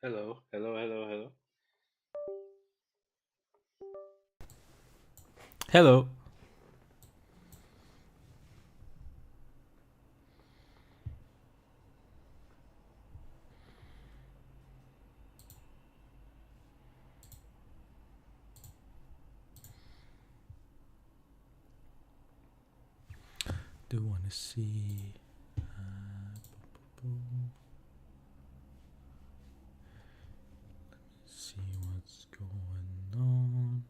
Hello, hello, hello, hello. Hello. Do want to see. See what's going on.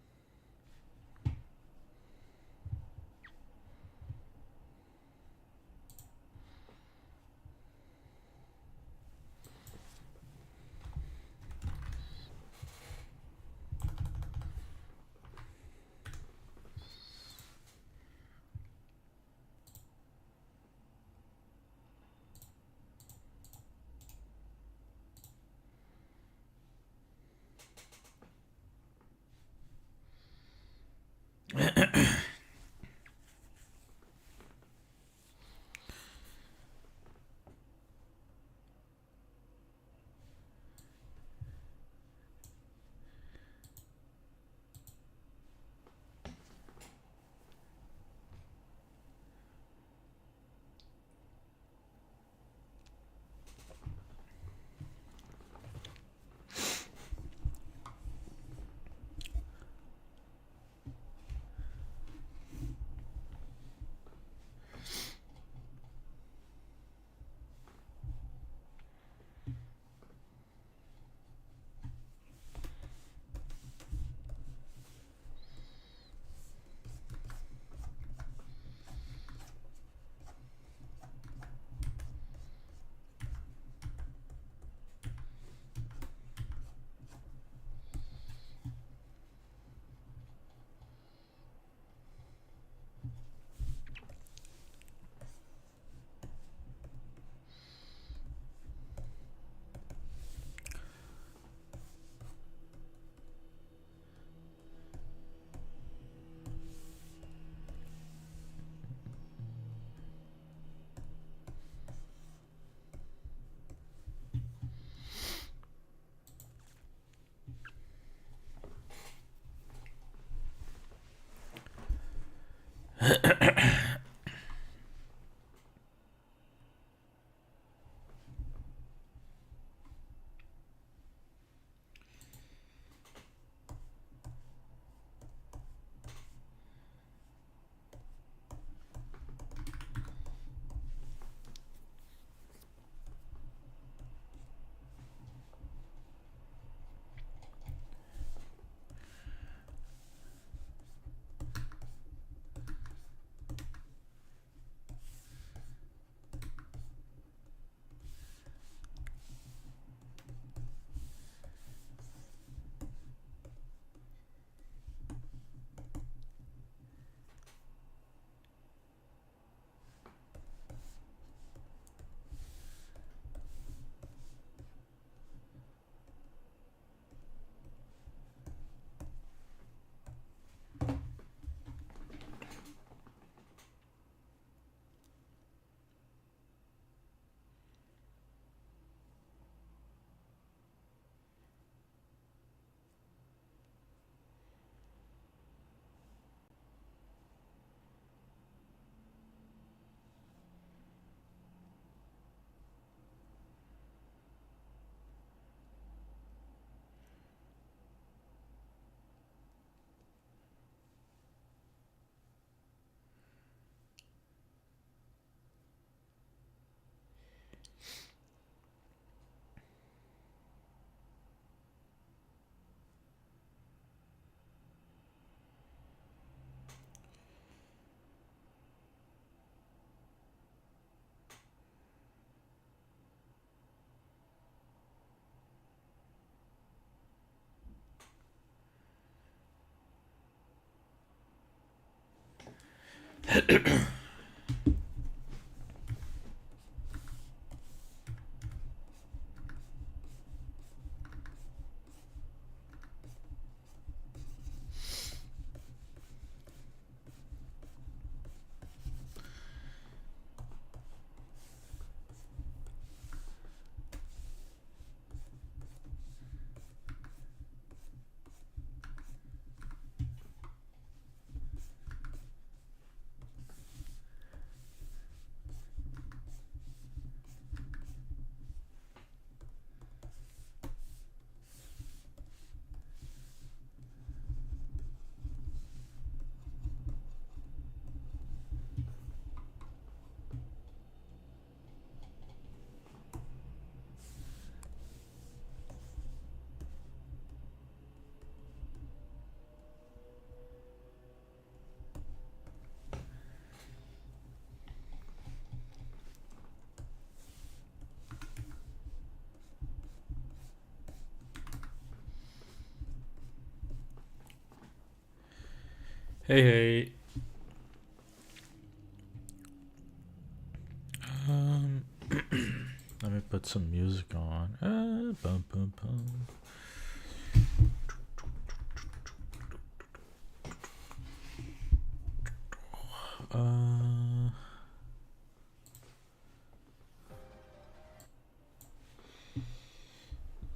Hey, hey. Let me put some music on. Bum, bum, bum.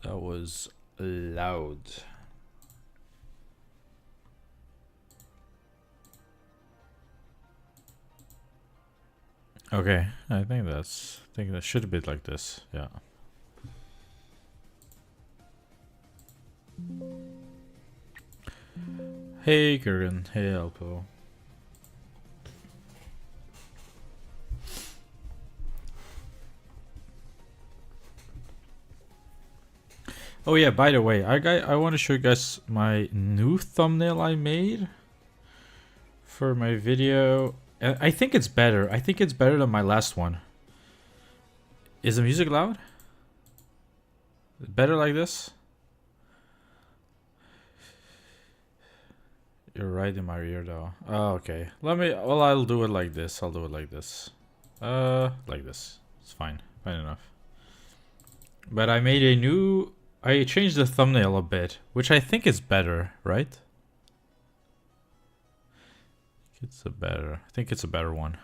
That was loud. Okay, I think that should be like this. Yeah. Hey, Kurgan. Hey, Alpo. Oh yeah, by the way, I want to show you guys my new thumbnail I made for my video. I think it's better. I think it's better than my last one. Is the music loud? Better like this? You're right in my ear though. Oh, okay. Well, I'll do it like this. I'll do it like this. Like this. It's fine. Fine enough. But I changed the thumbnail a bit, which I think is better, right? I think it's a better one.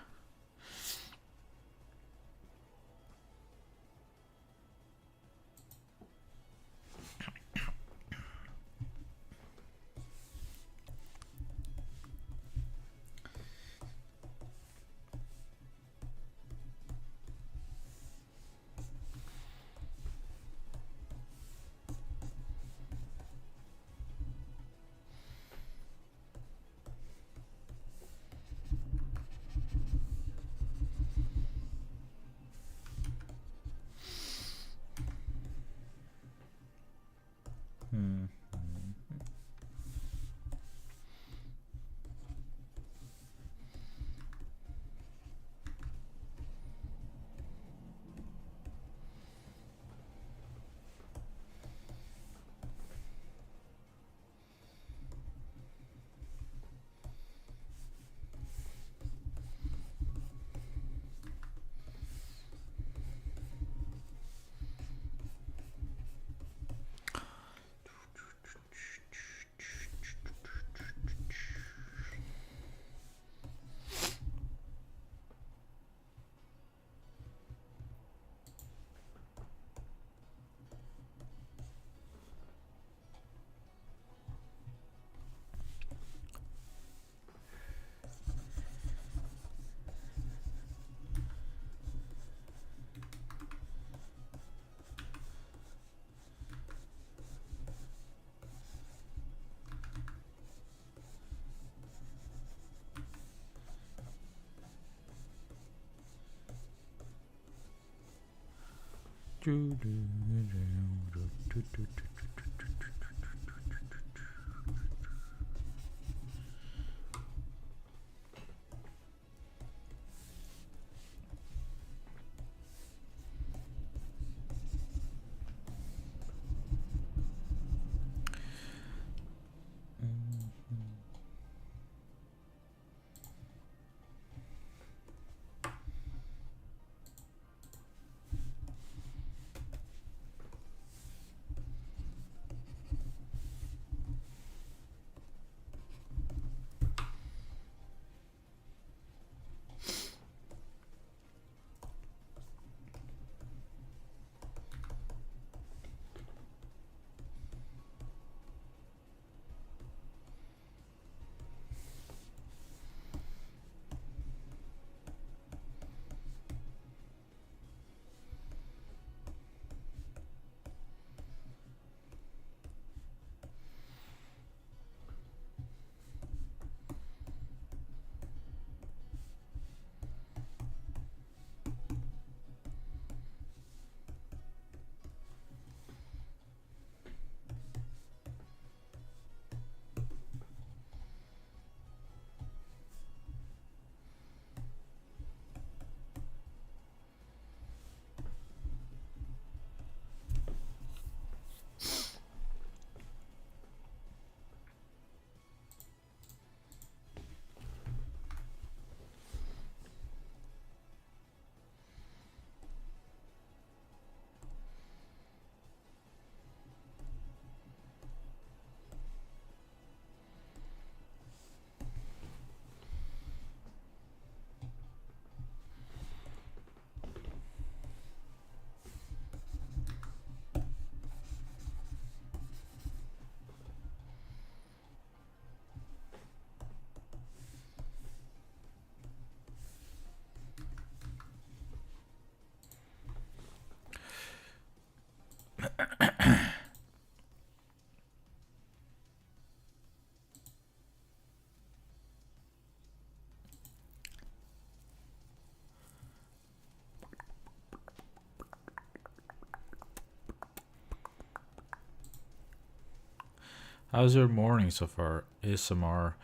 How's your morning so far? ASMR.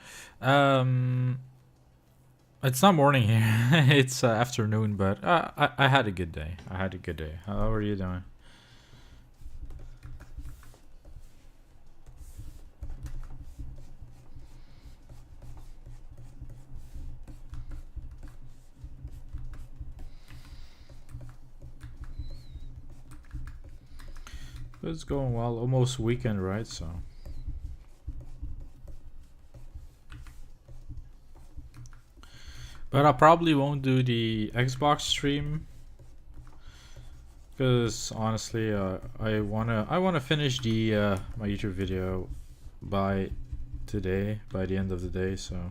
It's not morning here. It's afternoon, but I had a good day. I had a good day. How are you doing? It's going well. Almost weekend, right? So. But I probably won't do the Xbox stream because honestly, I wanna finish the my YouTube video by today, by the end of the day. So.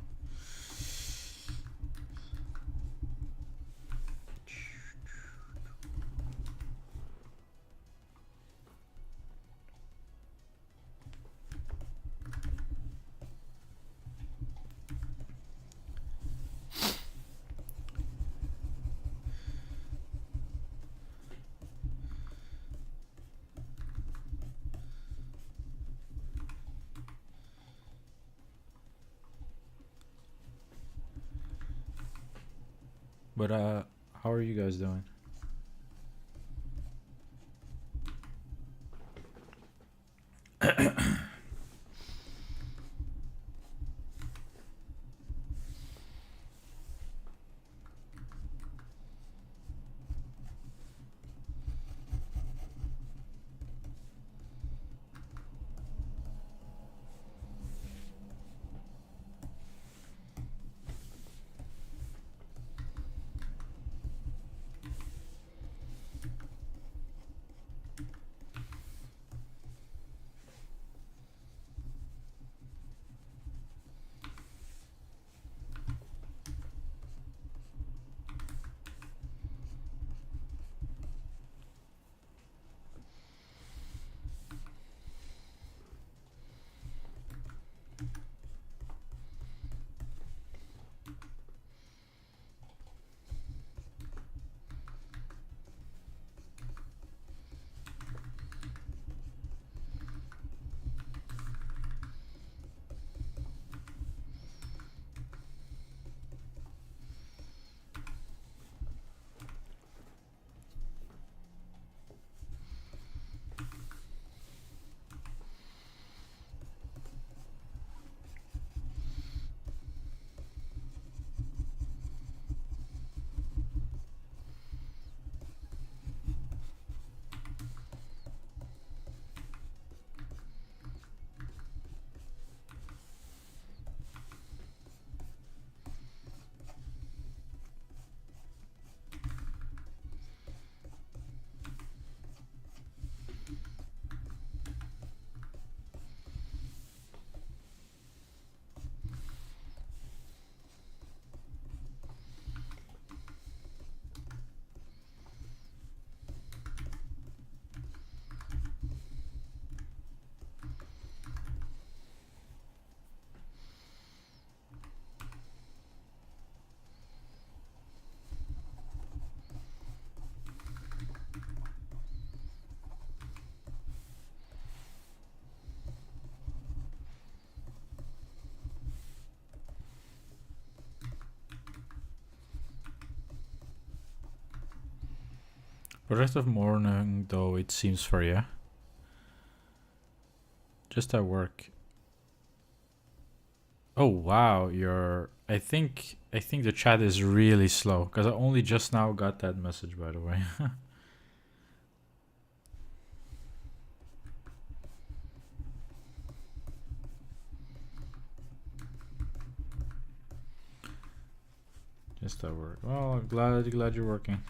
But how are you guys doing? The rest of morning, though, it seems for you. Just at work. Oh wow, you're. I think the chat is really slow because I only just now got that message, by the way. Just at work. Well, I'm glad you're working.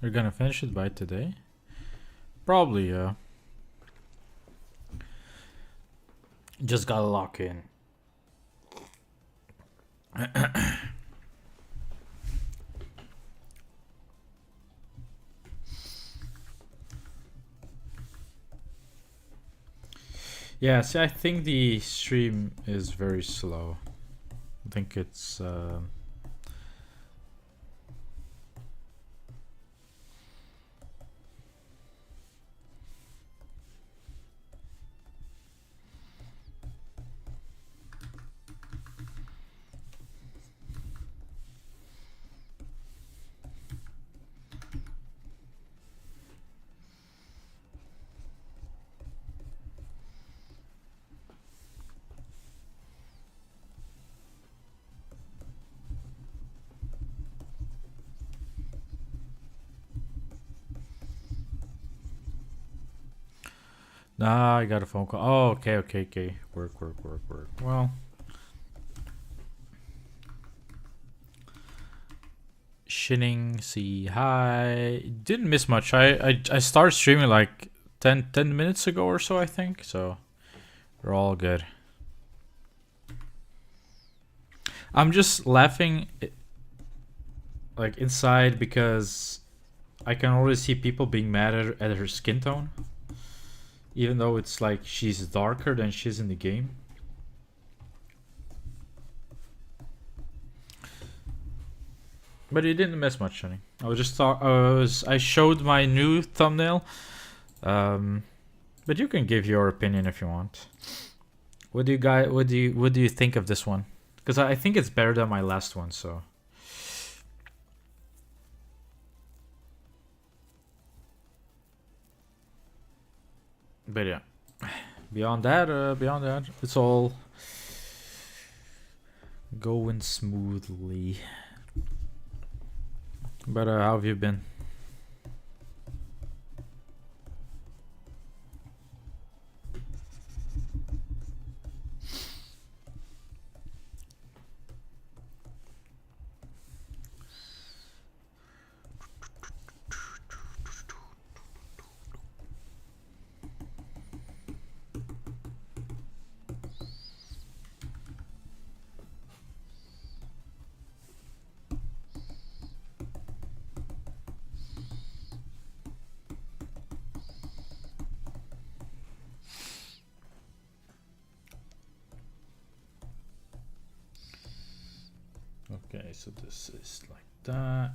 You're gonna finish it by today? Probably, yeah. Just gotta lock in. Yeah, see, I think the stream is very slow. I think it's Nah, I got a phone call. Oh, okay. Work. Well, Shinning, see, hi. Didn't miss much. I started streaming like 10 minutes ago or so, I think. So we're all good. I'm just laughing like inside because I can already see people being mad at her skin tone. Even though it's like she's darker than she's in the game. But you didn't miss much, Shani. I showed my new thumbnail. But you can give your opinion if you want. What do you think of this one? Because I think it's better than my last one, so. But yeah. Beyond that, it's all going smoothly. But how have you been? Okay, so this is like that.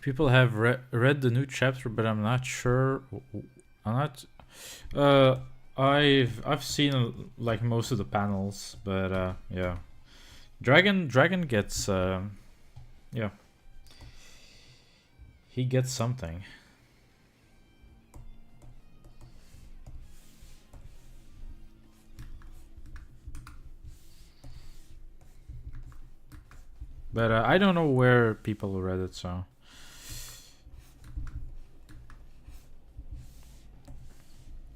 People have read the new chapter, but I'm not sure. I'm not. I've seen like most of the panels, but yeah. Dragon gets yeah. He gets something. But I don't know where people read it, so.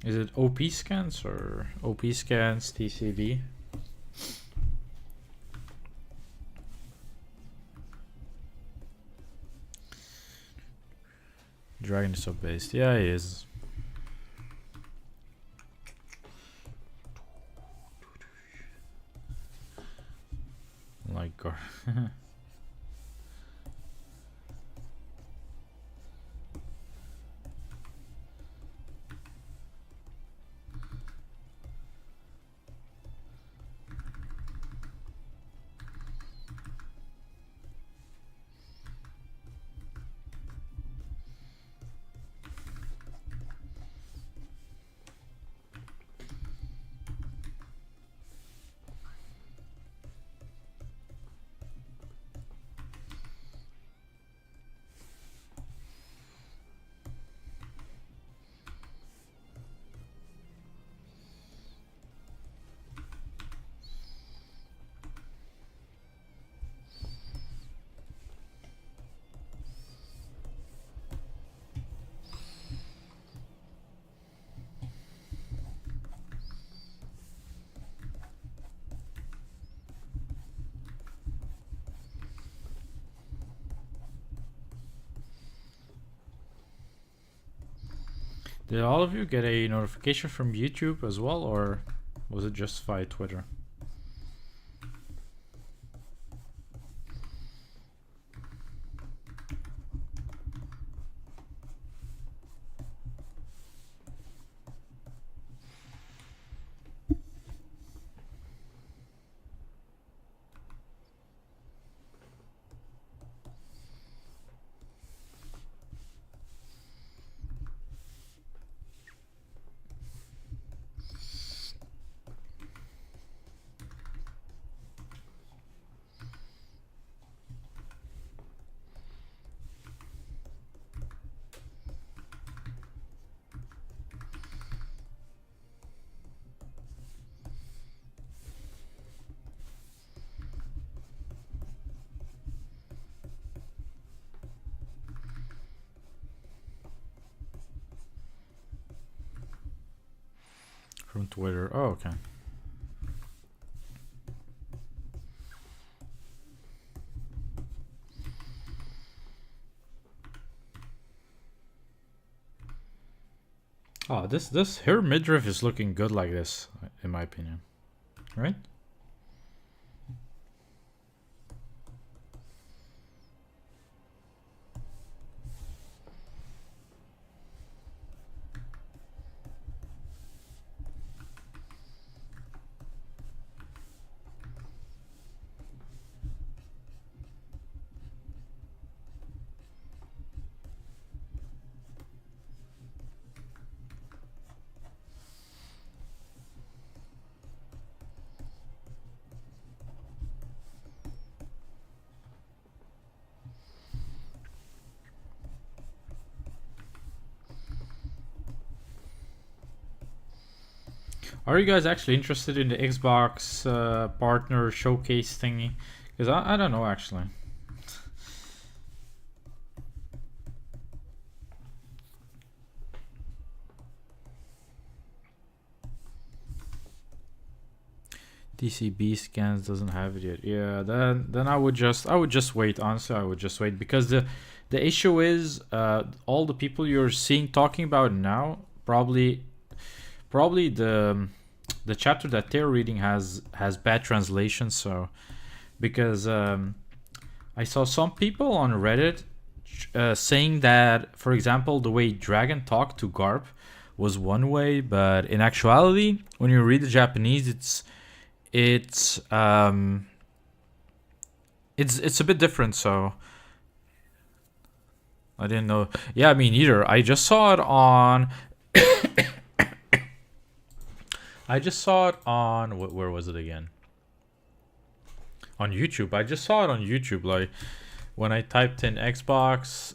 Is it OP scans or OP scans TCV? Dragon is so based. Yeah, he is. Like God. Did all of you get a notification from YouTube as well, or was it just via Twitter? From Twitter. Oh, okay. Oh, this her midriff is looking good like this, in my opinion. Right? Are you guys actually interested in the Xbox partner showcase thingy? Because I don't know actually. DCB scans doesn't have it yet. Yeah, then I would just wait. Honestly, I would just wait because the issue is all the people you're seeing talking about now probably the chapter that they're reading has bad translation. So because I saw some people on Reddit saying that, for example, the way Dragon talked to Garp was one way, but in actuality, when you read the Japanese, it's a bit different. So I didn't know. Yeah, me neither. I just saw it on. I just saw it on where was it again? On YouTube. I just saw it on YouTube. Like when I typed in Xbox.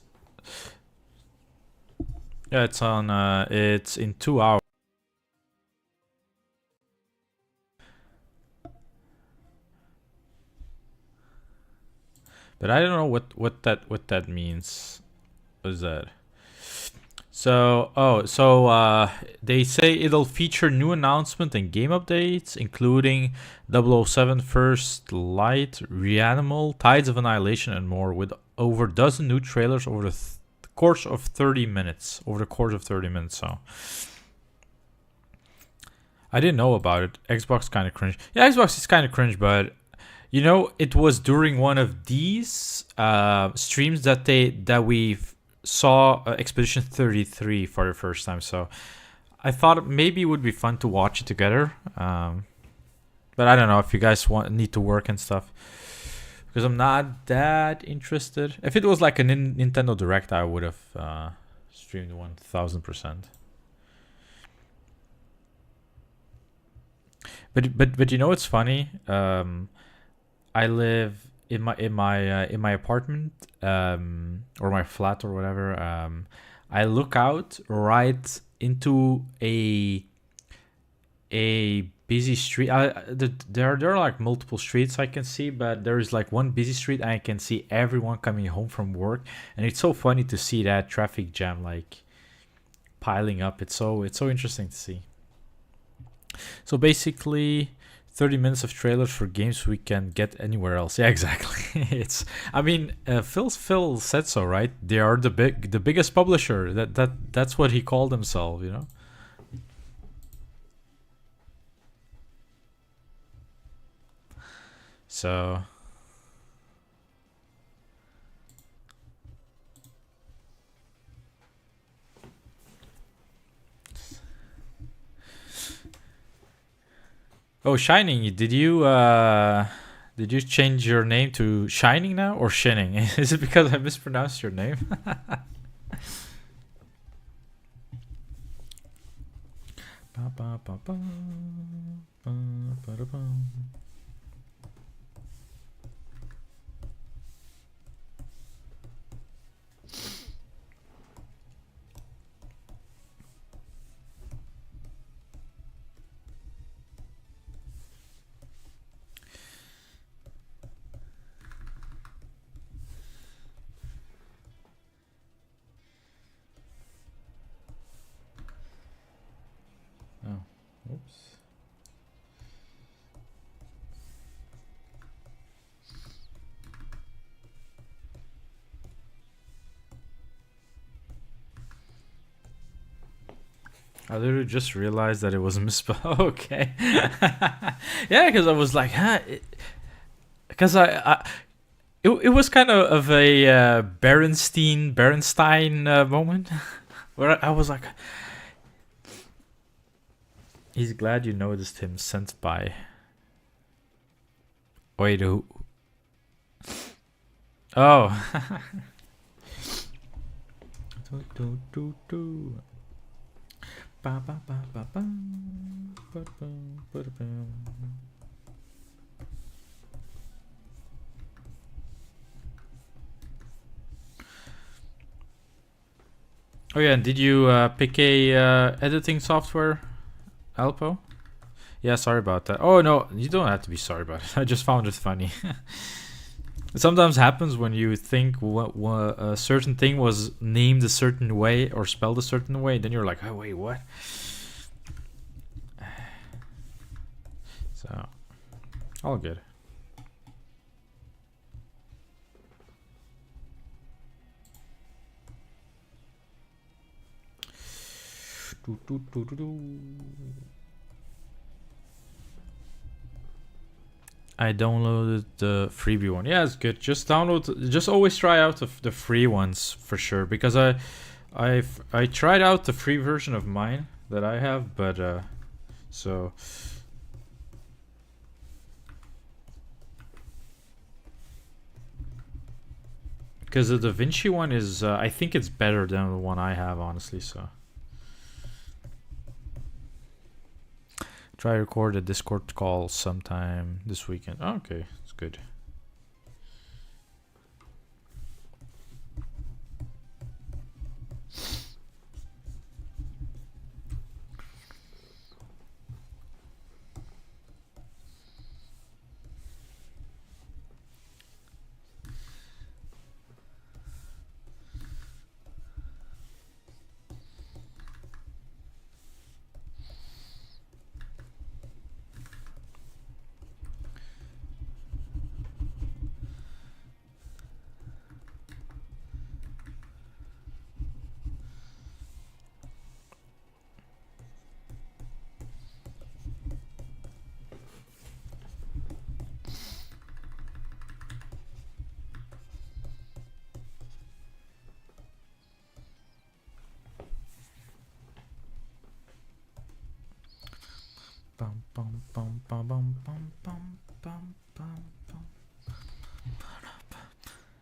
Yeah, it's on. It's in 2 hours. But I don't know what that means. What is that? So they say it'll feature new announcement and game updates, including 007 First Light, Reanimal, Tides of Annihilation, and more, with over a dozen new trailers over the course of 30 minutes. So I didn't know about it. Xbox kind of cringe. Yeah, Xbox is kind of cringe, but you know, it was during one of these streams that we saw Expedition 33 for the first time. So I thought maybe it would be fun to watch it together. But I don't know if you guys need to work and stuff, because I'm not that interested. If it was like a Nintendo Direct, I would have streamed 1000%. But you know what's funny? I live in my apartment or my flat or whatever. I look out right into a busy street. There are like multiple streets I can see, but there is like one busy street and I can see everyone coming home from work, and it's so funny to see that traffic jam like piling up. It's so interesting to see. So basically, 30 minutes of trailers for games we can get anywhere else. Yeah, exactly. I mean, Phil said so, right? They are the biggest publisher. That's what he called himself, you know. So. Oh, Shining! Did you change your name to Shining now or Shining? Is it because I mispronounced your name? Oh, oops. I literally just realized that it was misspelled. Okay. Yeah, because I was like, huh? Because it was kind of a Berenstein moment where I was like, he's glad you noticed him. Sent by. Wait, who? Oh. Oh yeah, and did you pick a editing software, Alpo? Yeah, sorry about that. Oh no, you don't have to be sorry about it. I just found it funny. It sometimes happens when you think what a certain thing was named a certain way or spelled a certain way, then you're like, oh wait, what? So, all good. I downloaded the freebie one. Yeah, it's good. Just download. Just always try out the free ones for sure. Because I tried out the free version of mine that I have, but so. Because the DaVinci one is, I think it's better than the one I have, honestly. So. Try record a Discord call sometime this weekend. Oh, okay, it's good.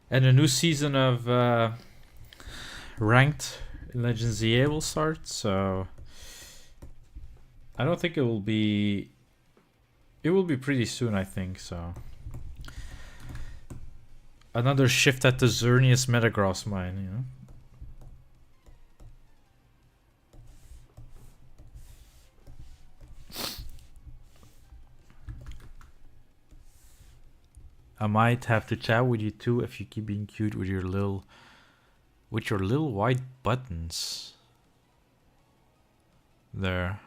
And a new season of ranked Legends EA will start, so I don't think it will be. It will be pretty soon, I think. So another shift at the Xerneas Metagross mine, you know. I might have to chat with you too if you keep being cute with your little white buttons. There.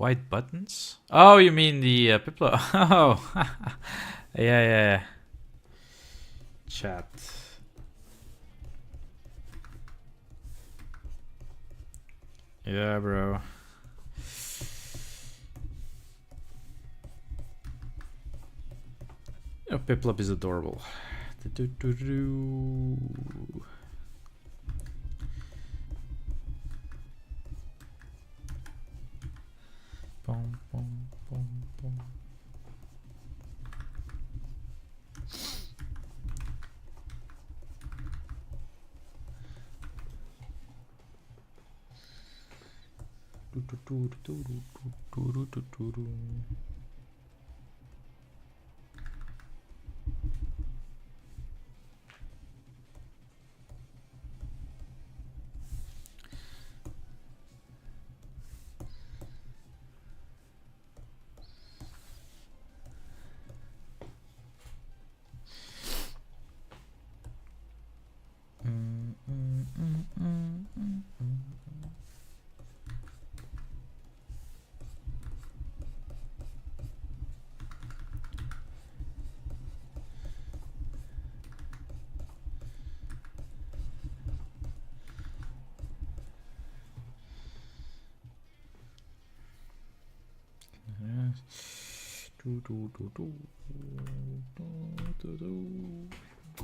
White buttons? Oh, you mean the Piplo? Oh, yeah. Chat. Yeah, bro. Oh, Piplup is adorable. Boom, boom, boom, boom.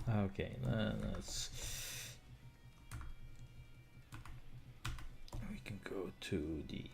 Okay, let's. We can go to the.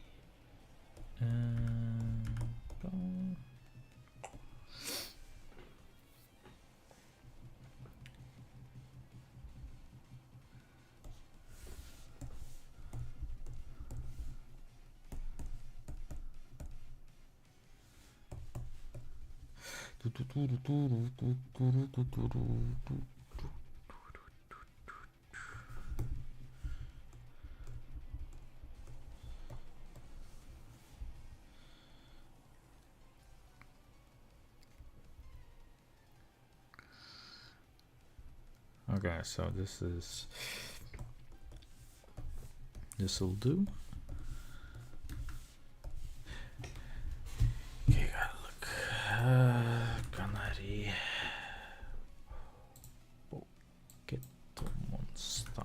Okay, so this'll do. Okay, gotta look. Canari. Pocket monster.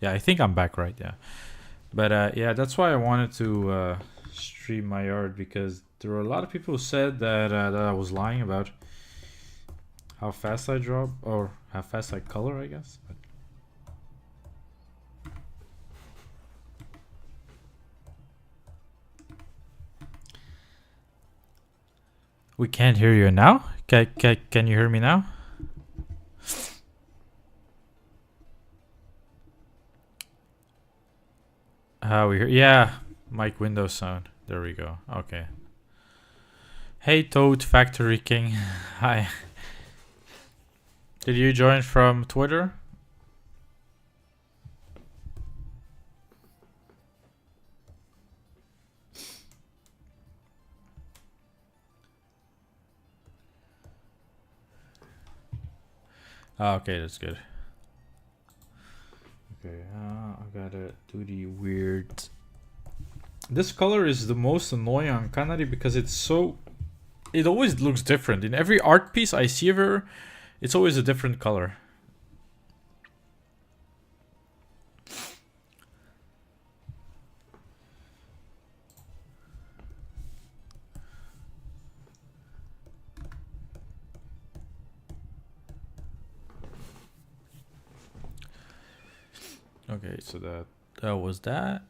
Yeah, I think I'm back, right? Yeah. But yeah, that's why I wanted to stream my yard, because there were a lot of people who said that I was lying about how fast I drop, or how fast I color, I guess. But we can't hear you now. Can you hear me now? How we hear? Yeah, mic window sound. There we go. Okay. Hey, Toad Factory King. Hi. Did you join from Twitter? Oh, okay, that's good. Okay, I gotta do the weird. This color is the most annoying on Canari because it's so. It always looks different. In every art piece I see of her, it's always a different color. Okay, so that was that.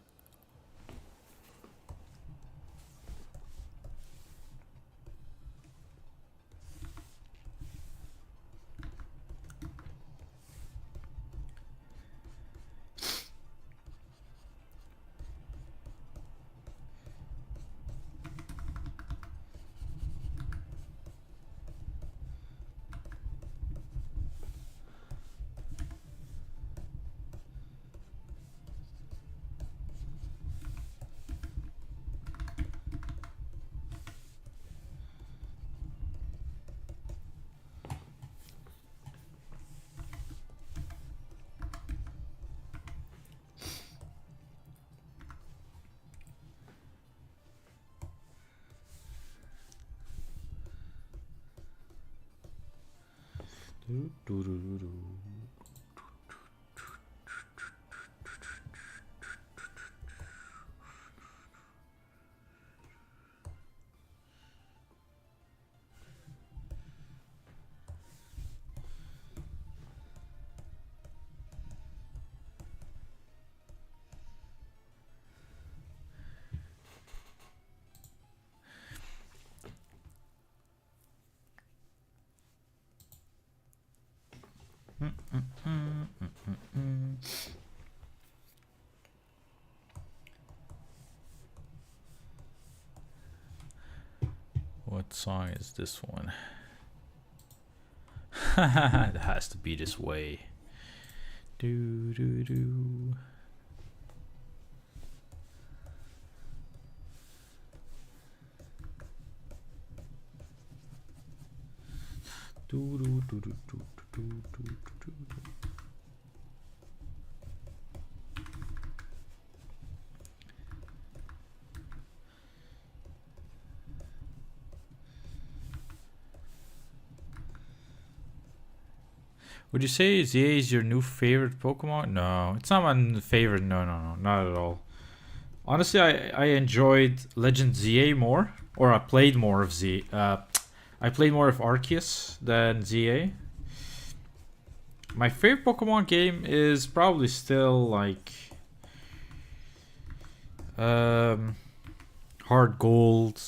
What song is this one? It has to be this way. Do do do. Do do do do do do do do. Would you say ZA is your new favorite Pokemon? No, it's not my favorite. No, not at all. Honestly, I enjoyed Legend ZA more, or I played more of Z. I played more of Arceus than ZA. My favorite Pokemon game is probably still like Hard Gold,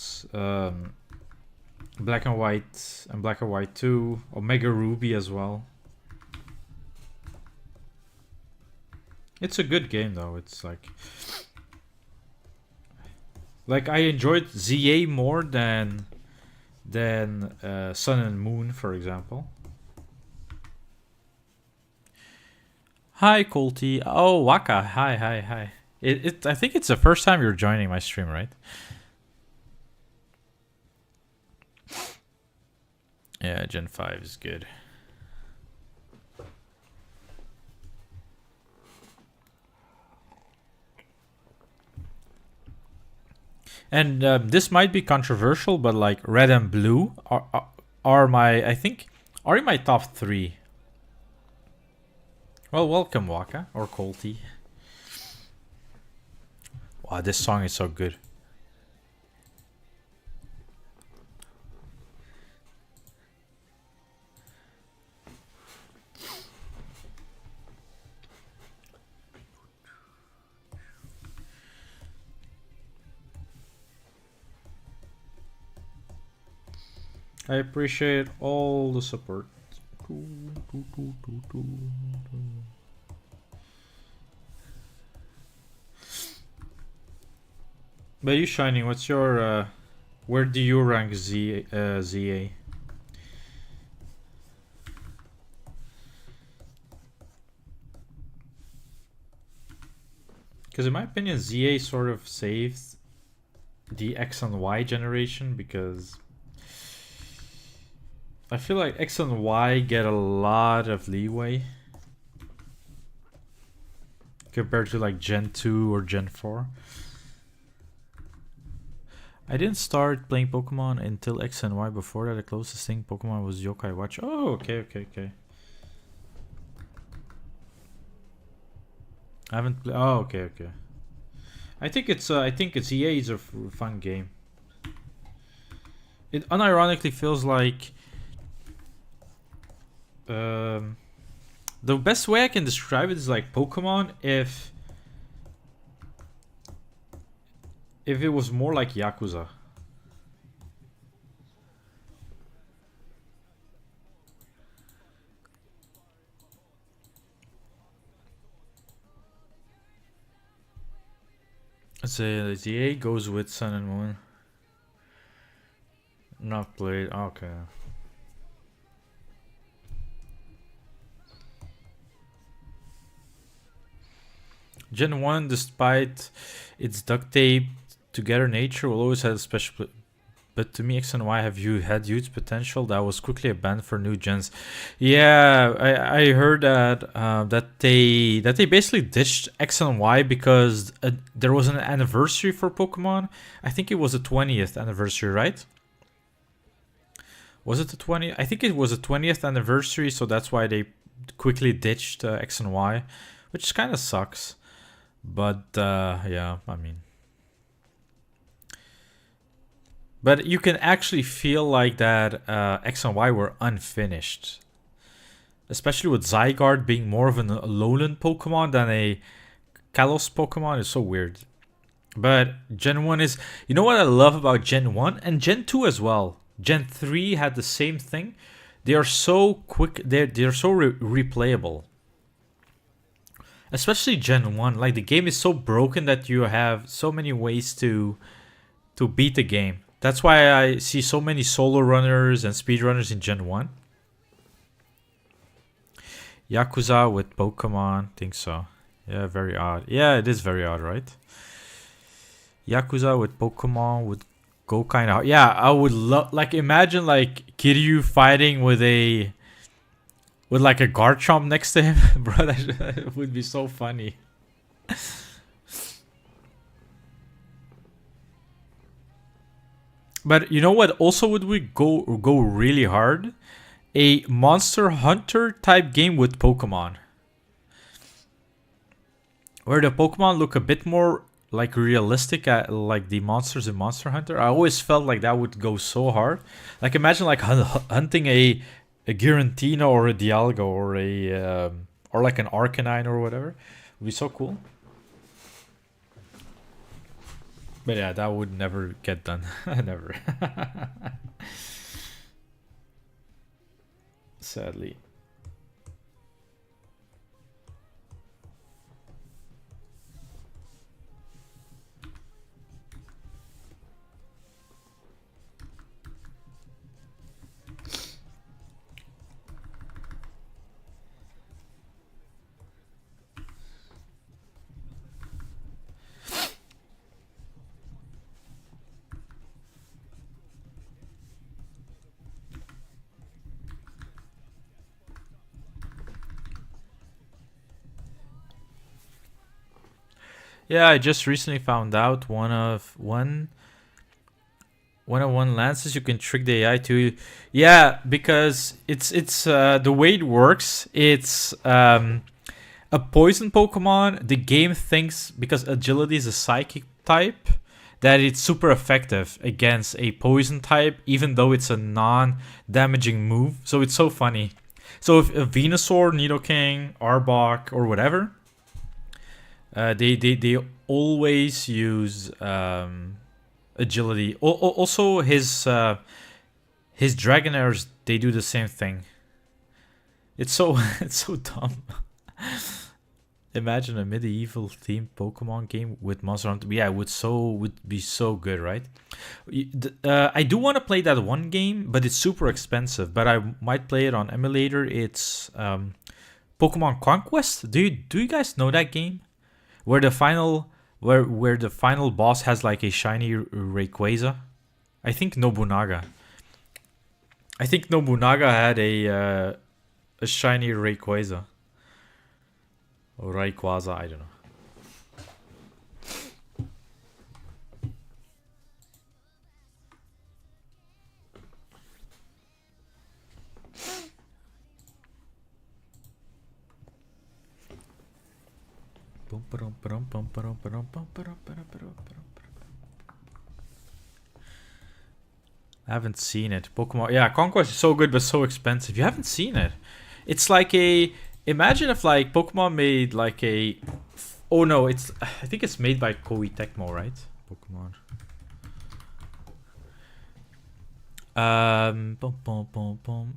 Black and White, and Black and White 2, Omega Ruby as well. It's a good game though. It's like I enjoyed ZA more than Sun and Moon, for example. Hi, Colty. Oh, Waka. Hi. I think it's the first time you're joining my stream, right? Yeah, Gen 5 is good. And this might be controversial, but like red and blue are my, I think, are in my top 3. Well, welcome Waka or Colty. Wow, this song is so good. I appreciate all the support. But you Shining, what's your where do you rank ZA? Because in my opinion, ZA sort of saves the X and Y generation, because I feel like X and Y get a lot of leeway compared to like Gen 2 or Gen 4. I didn't start playing Pokemon until X and Y. Before that, the closest thing Pokemon was Yokai Watch. Oh, okay. I haven't played. Oh, okay. I think it's EA is a fun game. It unironically feels like the best way I can describe it is like Pokemon if it was more like Yakuza. So ZA goes with Sun and Moon. Not played. Okay. Gen 1, despite its duct tape together nature, will always have a special. But to me, X and Y have had huge potential that was quickly abandoned for new gens. Yeah, I heard that that they basically ditched X and Y because there was an anniversary for Pokemon. I think it was the 20th anniversary, right? Was it the 20th? I think it was the 20th anniversary, so that's why they quickly ditched X and Y, which kind of sucks. But yeah, I mean. But you can actually feel like that X and Y were unfinished. Especially with Zygarde being more of an Alolan Pokemon than a Kalos Pokemon. It's so weird. But Gen 1 is... You know what I love about Gen 1? And Gen 2 as well. Gen 3 had the same thing. They are so quick. They're so replayable. Especially Gen 1. Like, the game is so broken that you have so many ways to beat the game. That's why I see so many solo runners and speedrunners in Gen 1. Yakuza with Pokemon. Think so. Yeah, very odd. Yeah, it is very odd, right? Yakuza with Pokemon would go kind of... Yeah, I would love... Like, imagine, like, Kiryu fighting with like a Garchomp next to him. Bro, that would be so funny. But you know what also would we go really hard? A Monster Hunter type game with Pokemon. Where the Pokemon look a bit more like realistic at like the monsters in Monster Hunter. I always felt like that would go so hard. Like imagine like hunting a Giratina or a Dialga or a or like an Arcanine or whatever. It would be so cool. But yeah, that would never get done. Never. Sadly. Yeah, I just recently found out one 101 lances, you can trick the AI to, yeah, because it's the way it works. It's a poison Pokemon. The game thinks because agility is a psychic type that it's super effective against a poison type, even though it's a non-damaging move. So it's so funny. So if a Venusaur, Nidoking, Arbok, or whatever, they always use agility. Also, his Dragonairs, they do the same thing. It's so it's so dumb. Imagine a medieval themed Pokemon game with Monster Hunter. Yeah, would be so good, right? I do want to play that one game, but it's super expensive. But I might play it on emulator. It's Pokemon Conquest. Do you guys know that game? Where the final boss has like a shiny Rayquaza. I think Nobunaga had a shiny Rayquaza. Or Rayquaza, I don't know. I haven't seen it. Pokemon, yeah, Conquest is so good but so expensive. You haven't seen it. It's like a, imagine if like Pokemon made like a, oh no, I think it's made by Koei Tecmo, right? Pokemon.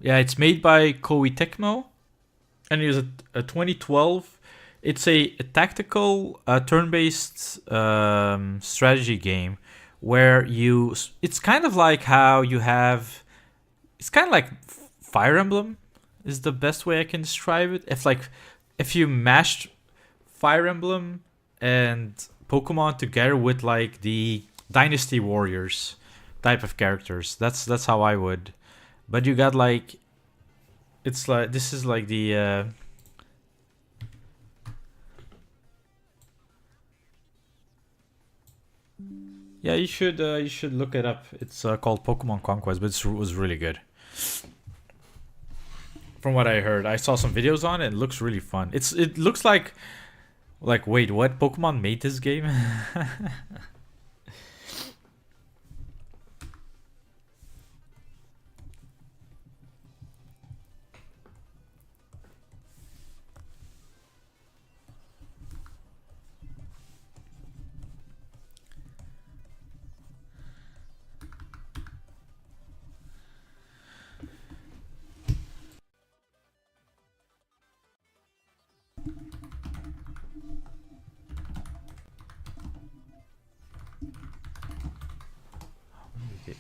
Yeah, it's made by Koei Tecmo, and it was a 2012. It's a tactical turn-based strategy game where it's kind of like how you have, it's kind of like Fire Emblem is the best way I can describe it. If you mashed Fire Emblem and Pokemon together with like the Dynasty Warriors type of characters, that's how I would. But you got like, it's like, this is like the yeah, you should look it up. It's called Pokemon Conquest, but it was really good. From what I heard, I saw some videos on it. It looks really fun. It looks like wait, what? Pokemon made this game?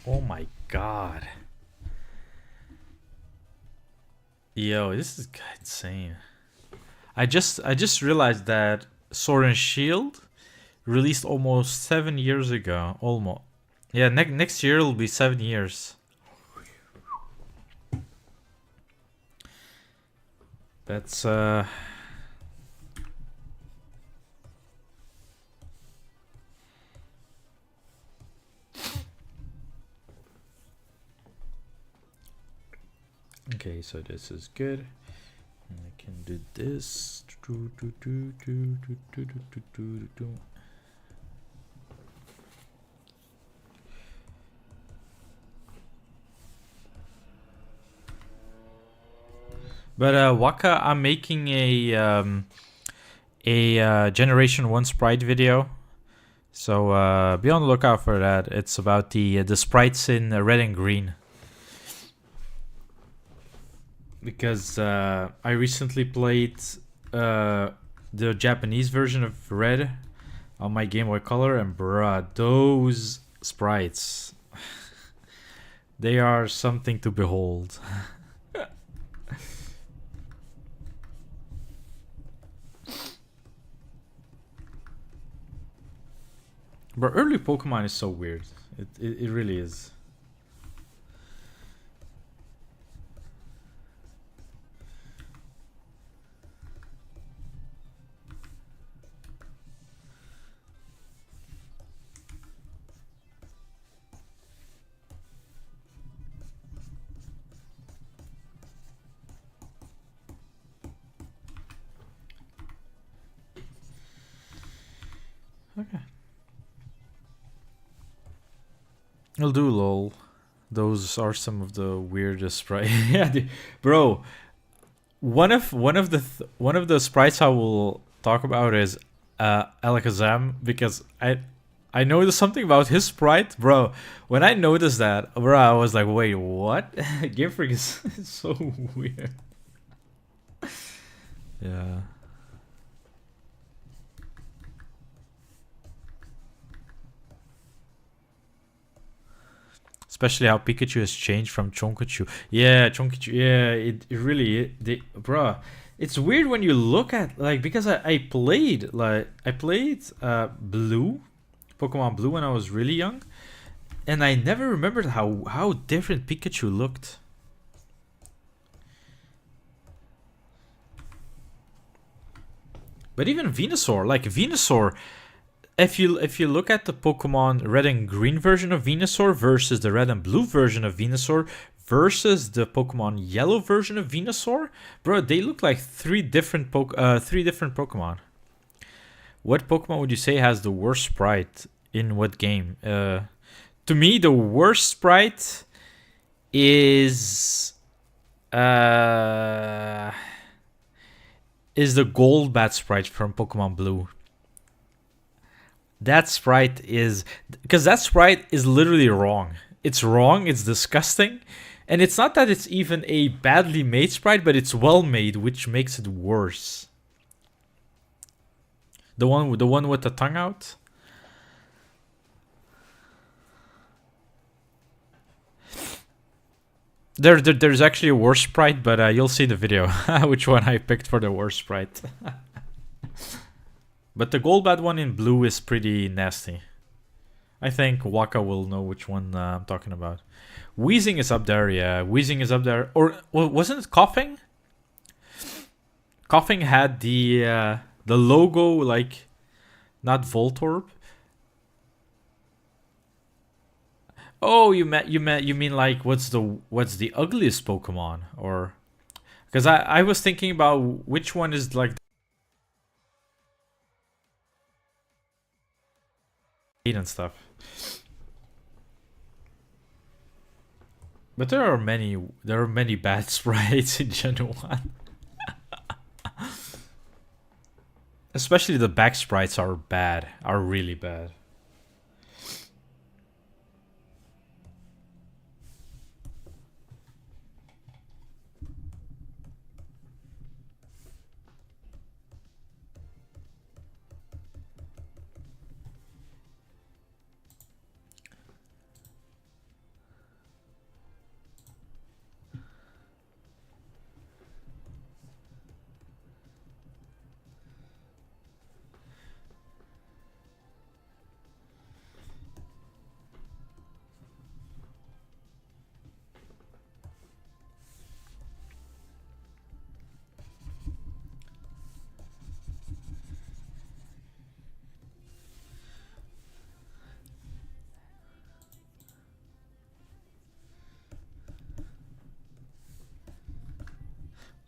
Oh my god. Yo, this is insane. I just realized that Sword and Shield released almost 7 years ago. Almost. Yeah, next year it'll be 7 years. That's okay, so this is good. I can do this. But Waka, I'm making a Generation 1 sprite video. So be on the lookout for that. It's about the sprites in red and green. Because I recently played the Japanese version of Red on my Game Boy Color, and bruh, those sprites, they are something to behold. But early Pokemon is so weird. It really is. Okay. I'll do lol. Those are some of the weirdest sprites. Yeah, bro. One of the sprites I will talk about is Alakazam, because I noticed something about his sprite, bro. When I noticed that, bro, I was like, wait, what? Game Freak is so weird. Yeah. Especially how Pikachu has changed from Chonkachu. Yeah, Chonkachu. Yeah, it really, bruh. It's weird when you look at, like, because I played Blue, Pokemon Blue, when I was really young, and I never remembered how different Pikachu looked. But even Venusaur, like Venusaur, if you look at the Pokemon Red and Green version of Venusaur versus the Red and Blue version of Venusaur versus the Pokemon Yellow version of Venusaur, bro, they look like three different Pokemon. What Pokemon would you say has the worst sprite in what game? To me, the worst sprite is the Golbat sprite from Pokemon Blue. That sprite is, because that sprite is literally wrong. It's wrong, it's disgusting, and it's not that it's even a badly made sprite, but it's well made, which makes it worse. The one with the tongue out. There's actually a worse sprite, but you'll see the video which one I picked for the worst sprite. But the Golbat one in blue is pretty nasty. I think Waka will know which one I'm talking about. Wheezing is up there, yeah. Wheezing is up there. Or wasn't it Coughing? Coughing had the logo, like, not Voltorb. Oh, you mean like what's the ugliest Pokemon, or because I was thinking about which one is like and stuff. But there are many bad sprites in Gen 1. Especially the back sprites are really bad.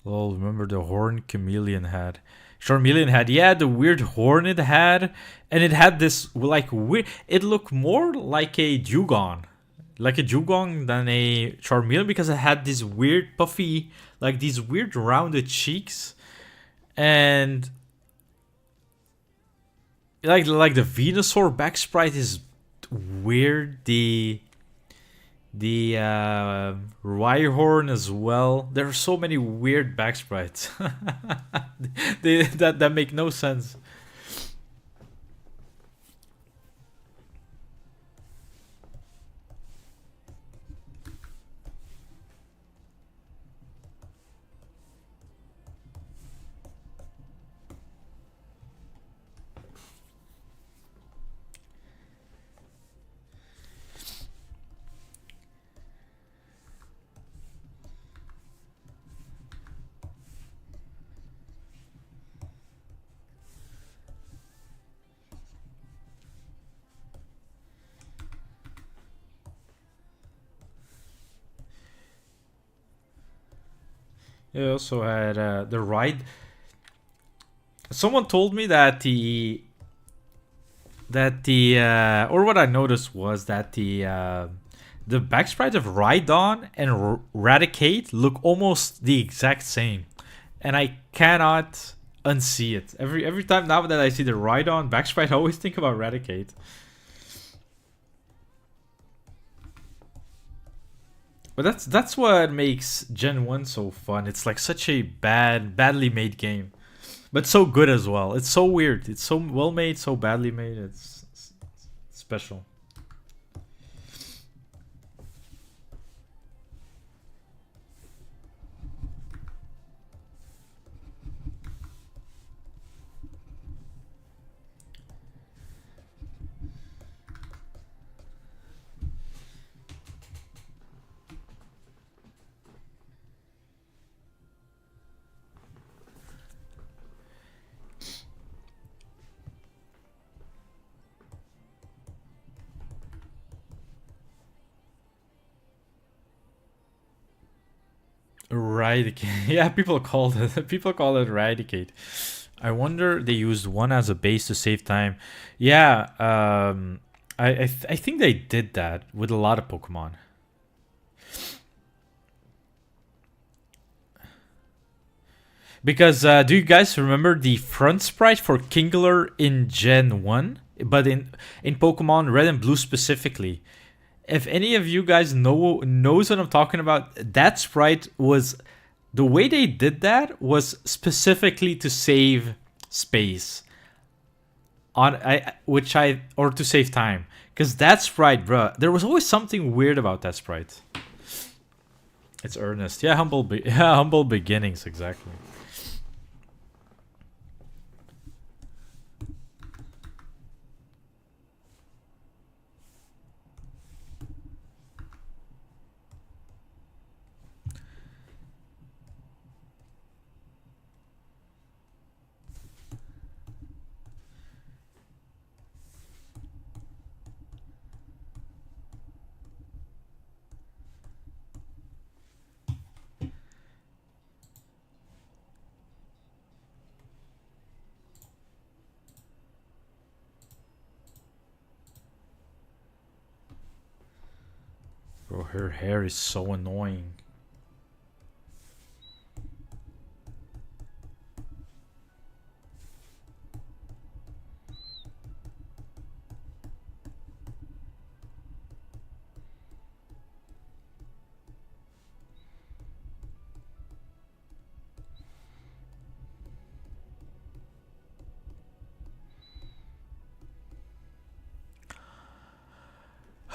Oh, remember the horn Chameleon had? Charmeleon had, yeah, the weird horn it had, and it had this like weird. It looked more like a Dugong, than a Charmeleon, because it had this weird puffy, like these weird rounded cheeks, and like the Venusaur back sprite is weird. The Rhyhorn as well. There are so many weird back sprites that make no sense. It also had the ride. Someone told me that that the or what I noticed was that the back sprites of Rhydon and Raticate look almost the exact same, and I cannot unsee it. Every time now that I see the Rhydon back sprite, I always think about Raticate. But that's what makes Gen 1 so fun. It's like such a badly made game, but so good as well. It's so weird. It's so well made, so badly made. It's special. Eradicate. Yeah, people call it eradicate. I wonder they used one as a base to save time. Yeah, I think they did that with a lot of Pokemon. Because do you guys remember the front sprite for Kingler in Gen 1? But in Pokemon Red and Blue specifically. If any of you guys knows what I'm talking about, that sprite was, the way they did that was specifically to save space or to save time, because that sprite, bruh, there was always something weird about that sprite. It's Ernest. Yeah, humble beginnings, exactly. Bro, her hair is so annoying.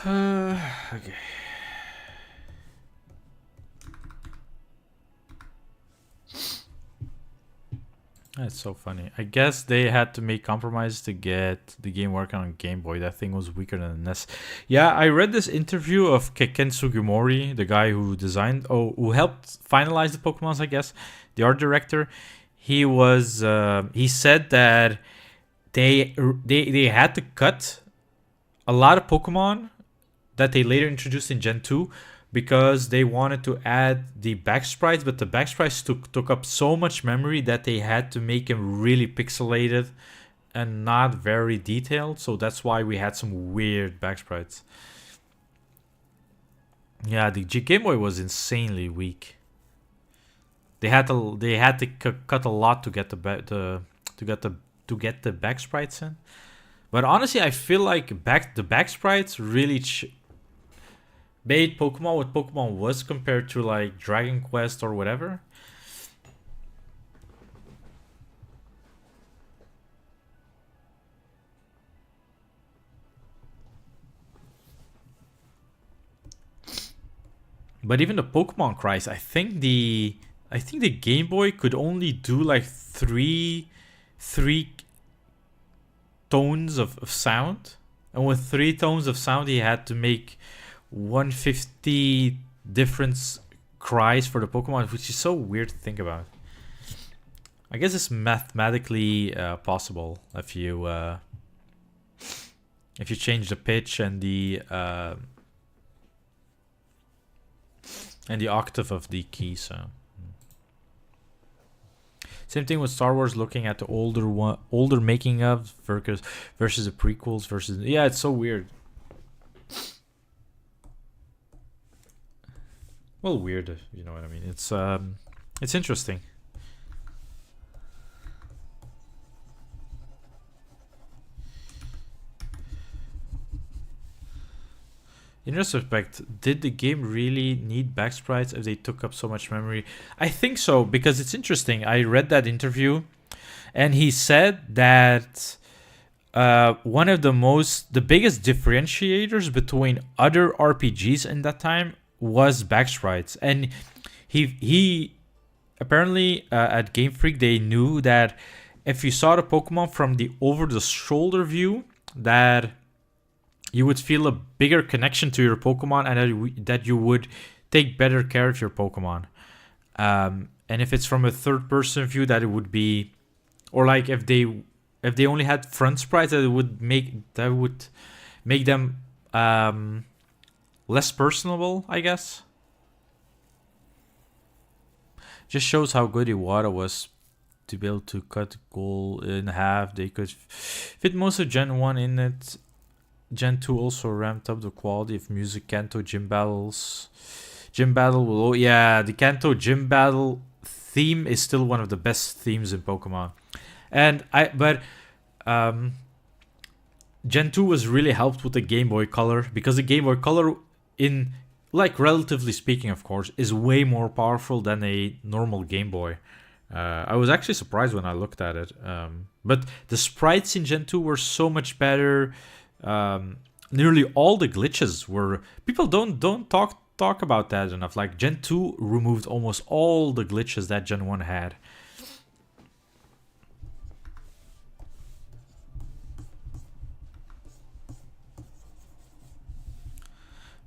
Okay. That's so funny. I guess they had to make compromises to get the game working on Game Boy. That thing was weaker than the NES. Yeah, I read this interview of Ken Sugimori, the guy who who helped finalize the Pokemons, I guess, the art director. He said that they had to cut a lot of Pokemon that they later introduced in Gen 2 because they wanted to add the back sprites, but the back sprites took up so much memory that they had to make them really pixelated and not very detailed. So that's why we had some weird back sprites. Yeah, the Game Boy was insanely weak. They had to cut a lot to get to get the back sprites in. But honestly, I feel like the back sprites really made Pokemon what Pokemon was compared to like Dragon Quest or whatever. But even the Pokemon cries, I think the Game Boy could only do like three tones of sound, and with 3 tones of sound he had to make 150 different cries for the Pokemon, which is so weird to think about. I guess it's mathematically possible if you change the pitch and the octave of the key. So Same thing with Star Wars, looking at the older making of versus the prequels versus, yeah, it's so weird. Well, weird, you know what I mean. It's interesting. In retrospect, did the game really need back sprites if they took up so much memory? I think so, because it's interesting. I read that interview, and he said that one of the biggest differentiators between other RPGs in that time was back sprites. And he apparently at Game Freak, they knew that if you saw the Pokemon from the over the shoulder view, that you would feel a bigger connection to your Pokemon, and that you would take better care of your Pokemon. And if it's from a third person view, that it would be, or like if they only had front sprites, that would make them less personable, I guess. Just shows how good Iwata was to be able to cut the goal in half. They could fit most of Gen 1 in it. Gen 2 also ramped up the quality of music. Kanto gym battles. Gym battle will... Yeah, the Kanto gym battle theme is still one of the best themes in Pokemon. But Gen 2 was really helped with the Game Boy Color, because the Game Boy Color, in, like, relatively speaking, of course, is way more powerful than a normal Game Boy. I was actually surprised when I looked at it. But the sprites in Gen 2 were so much better. Nearly all the glitches were... People don't talk about that enough. Like, Gen 2 removed almost all the glitches that Gen 1 had.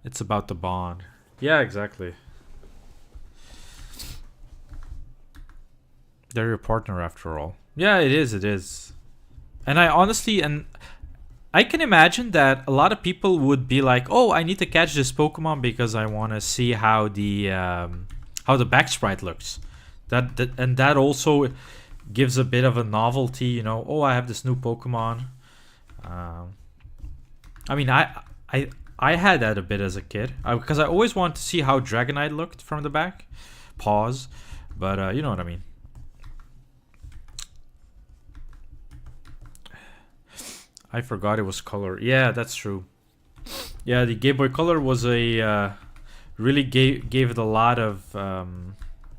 It's about the bond. Yeah, exactly. They're your partner after all. Yeah, it is. And I can imagine that a lot of people would be like, "Oh, I need to catch this Pokemon because I want to see how the back sprite looks." That also gives a bit of a novelty, you know. Oh, I have this new Pokemon. I mean, I had that a bit as a kid, because I always wanted to see how Dragonite looked from the back, paws, but you know what I mean. I forgot it was color. Yeah, that's true. Yeah, the Game Boy Color was really gave it a lot of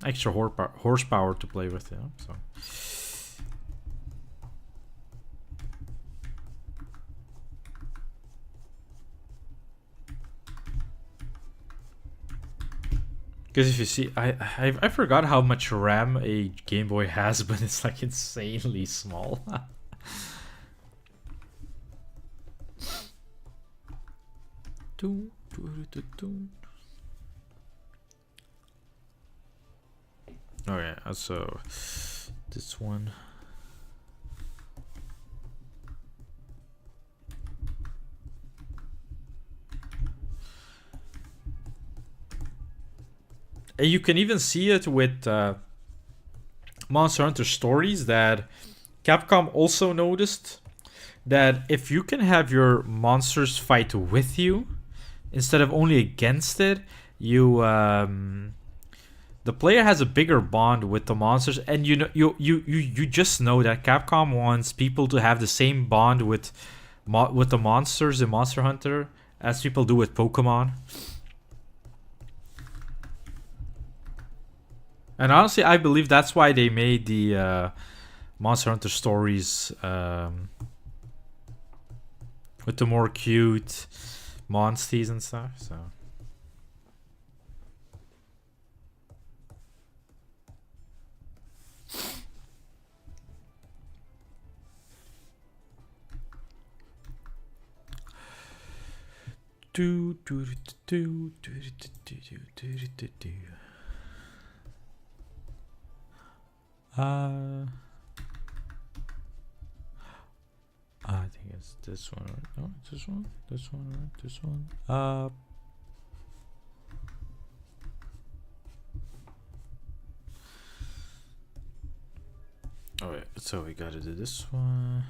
extra horsepower to play with, you know. So. Because if you see, I forgot how much RAM a Game Boy has, but it's like insanely small. Okay, so this one. And you can even see it with Monster Hunter Stories, that Capcom also noticed that if you can have your monsters fight with you instead of only against it, the player has a bigger bond with the monsters, and you just know that Capcom wants people to have the same bond with the monsters in Monster Hunter as people do with Pokemon. And honestly, I believe that's why they made the Monster Hunter Stories with the more cute monsties and stuff. So. I think it's this one, right? No, it's this one. This one, right? This one. Alright, so we gotta do this one.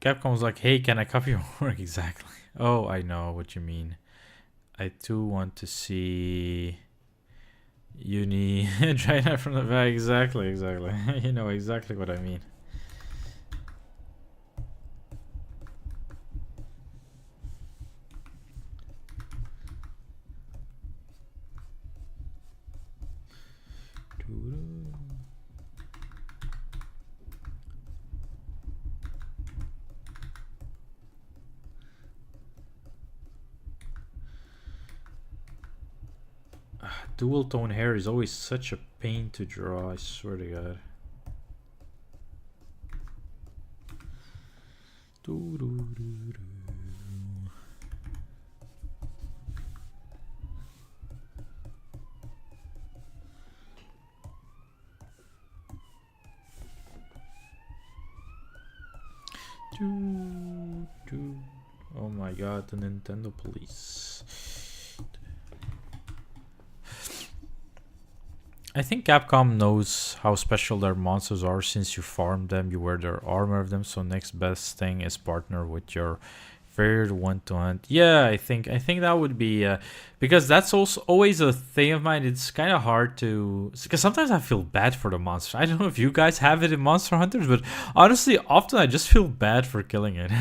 Capcom's like, hey, can I copy your work? Exactly. Oh, I know what you mean. I too want to see Uni China from the back. Exactly. You know exactly what I mean. Dual tone hair is always such a pain to draw, I swear to God. Oh my God, the Nintendo police. I think Capcom knows how special their monsters are. Since you farm them, you wear their armor of them, so next best thing is partner with your favorite one to hunt. Yeah, I think that would be because that's also always a thing of mine. It's kind of hard to, because sometimes I feel bad for the monster. I don't know if you guys have it in Monster Hunters, but honestly, often I just feel bad for killing it.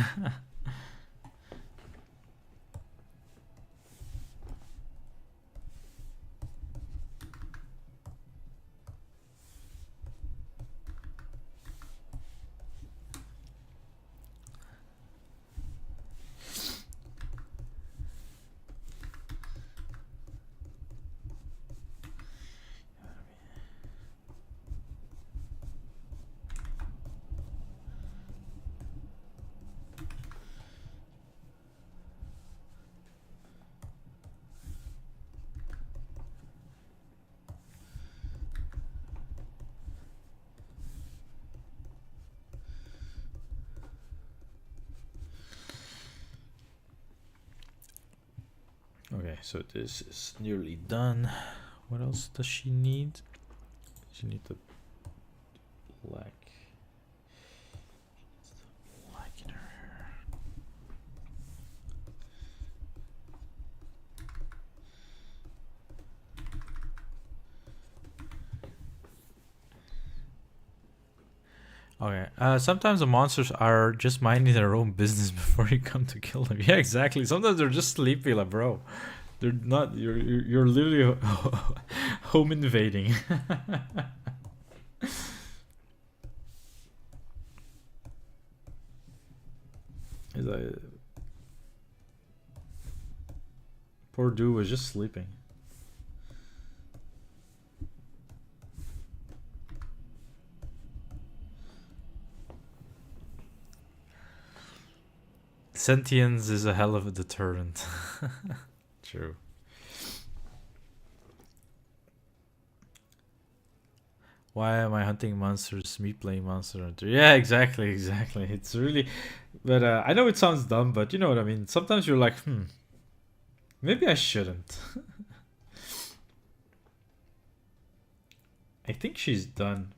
Okay, so this is nearly done. What else does she need? She needs the black. Black in her hair. Okay. Sometimes the monsters are just minding their own business before you come to kill them. Yeah, exactly. Sometimes they're just sleepy, like, bro. They're not. You're literally home invading. Is that poor dude was just sleeping. Sentience is a hell of a deterrent. True. Why am I hunting monsters? Me playing Monster Hunter. Yeah, exactly. It's really, but I know it sounds dumb, but you know what I mean. Sometimes you're like, maybe I shouldn't. I think she's done.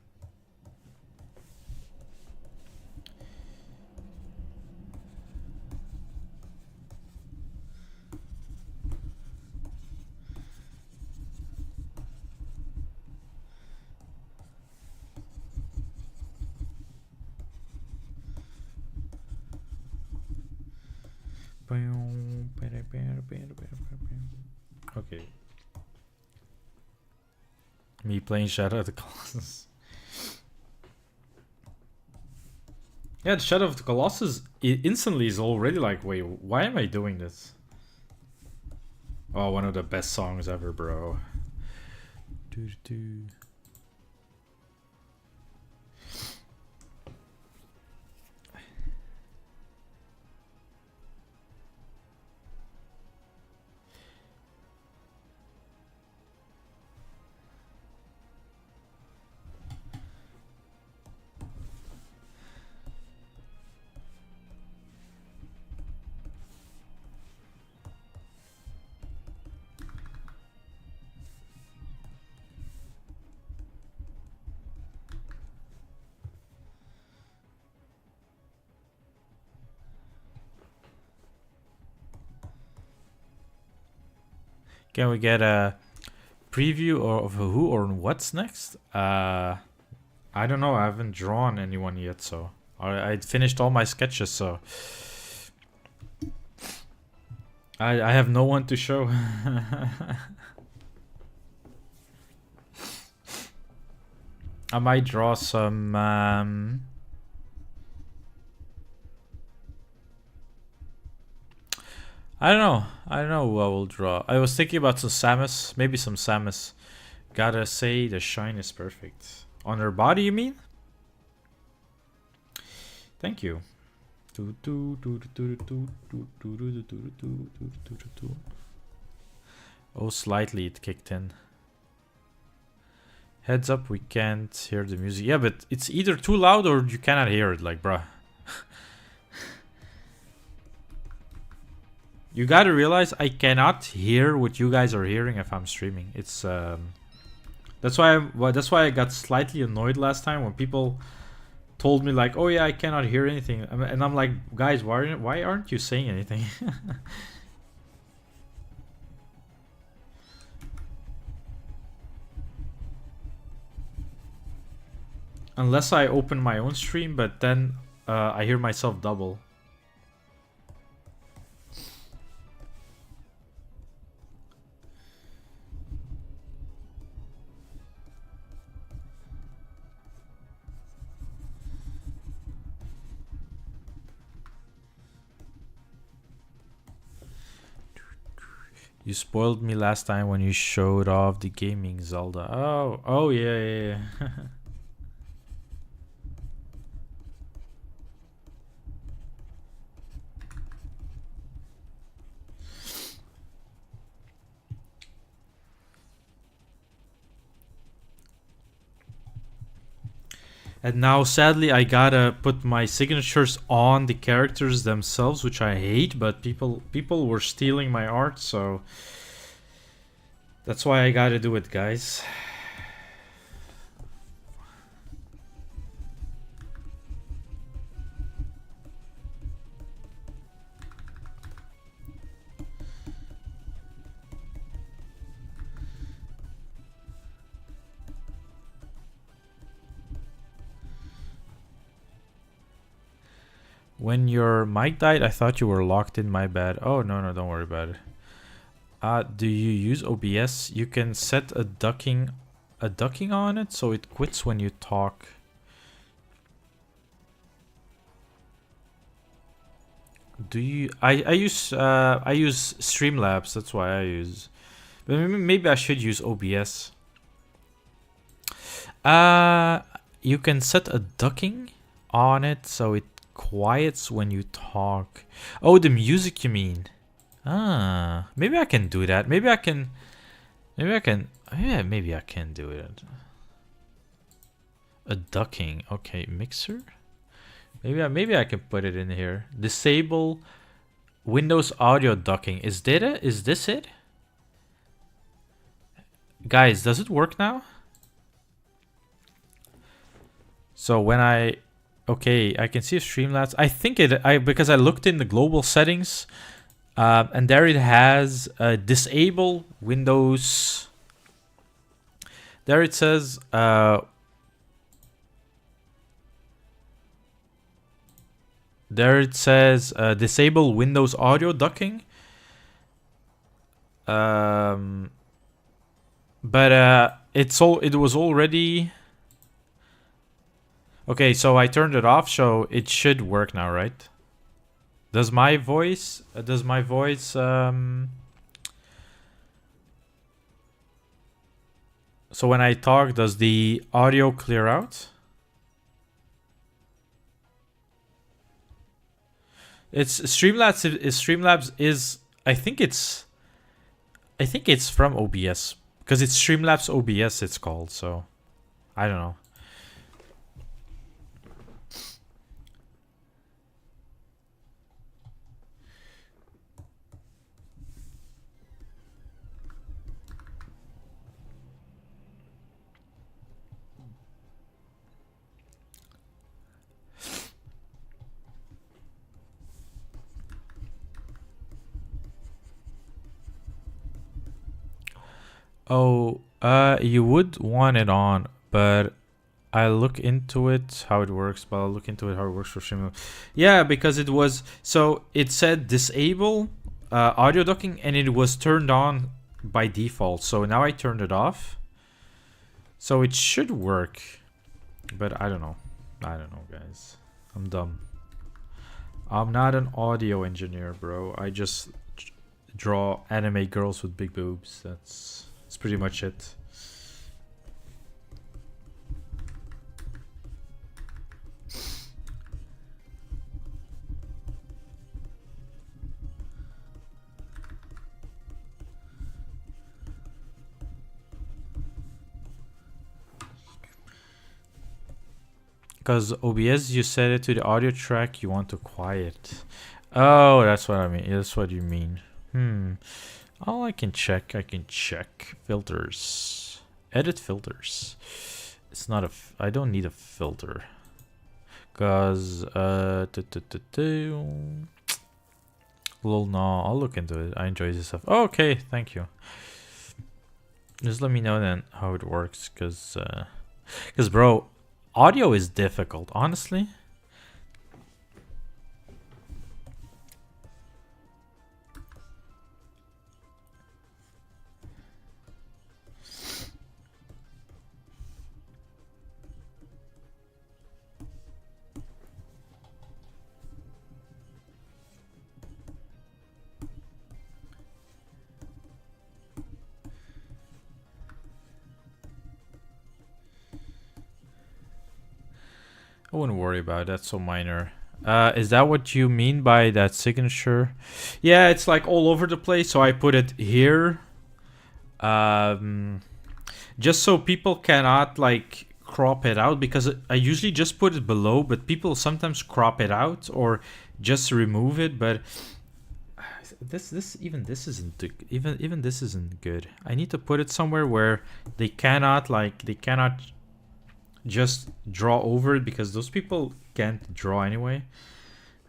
Okay. Me playing Shadow of the Colossus. Yeah, the Shadow of the Colossus instantly is already like, wait, why am I doing this? Oh, one of the best songs ever, bro. Can we get a preview of who or what's next? I don't know. I haven't drawn anyone yet, so I finished all my sketches, so I have no one to show. I might draw some. I don't know. I don't know who I will draw. I was thinking about some Samus. Maybe some Samus. Gotta say, the shine is perfect. On her body, you mean? Thank you. Oh, slightly it kicked in. Heads up, we can't hear the music. Yeah, but it's either too loud or you cannot hear it. Like, bruh. You gotta realize I cannot hear what you guys are hearing if I'm streaming. It's that's why I got slightly annoyed last time when people told me like, "Oh yeah, I cannot hear anything," and I'm like, "Guys, why aren't you saying anything?" Unless I open my own stream, but then I hear myself double. You spoiled me last time when you showed off the gaming Zelda. Oh yeah. And now, sadly, I gotta put my signatures on the characters themselves, which I hate. But people were stealing my art, so that's why I gotta do it, guys. When your mic died, I thought you were locked in. My bad. Oh no, don't worry about it. Do you use OBS? You can set a ducking on it, so it quits when you talk. Do you? I use Streamlabs. That's why I use. But maybe I should use OBS. You can set a ducking on it, so it quiets when you talk. Oh, the music you mean? Maybe I can do that. Maybe I can do it. A ducking. Okay, mixer. Maybe I can put it in here. Disable Windows audio ducking. Is this it? Guys, does it work now? So when I can see Streamlabs. I think because I looked in the global settings, and there it has disable Windows. There it says There it says disable Windows audio ducking. But it was already. Okay, so I turned it off, so it should work now, right? Does my voice so when I talk, does the audio clear out? It's Streamlabs is I think it's from OBS because it's Streamlabs OBS it's called, so I don't know. Oh, you would want it on, but I'll look into it how it works. But I'll look into it how it works for streaming. Yeah, because it was so it said disable audio ducking, and it was turned on by default. So now I turned it off, so it should work. But I don't know. I don't know, guys. I'm dumb. I'm not an audio engineer, bro. I just draw anime girls with big boobs. That's pretty much it. Because OBS, you set it to the audio track you want to quiet. Oh, that's what I mean. That's what you mean. Oh, I can check. Filters. Edit filters. It's not I don't need a filter. Because, lol, no, I'll look into it. I enjoy this stuff. Oh, okay, thank you. Just let me know then how it works. Because, bro, audio is difficult, honestly. I wouldn't worry about it. That's so minor. Is that what you mean by that signature? Yeah, it's like all over the place. So I put it here. Just so people cannot like crop it out, because I usually just put it below, but people sometimes crop it out or just remove it. But this isn't even this isn't good. I need to put it somewhere where they cannot just draw over it, because those people can't draw anyway.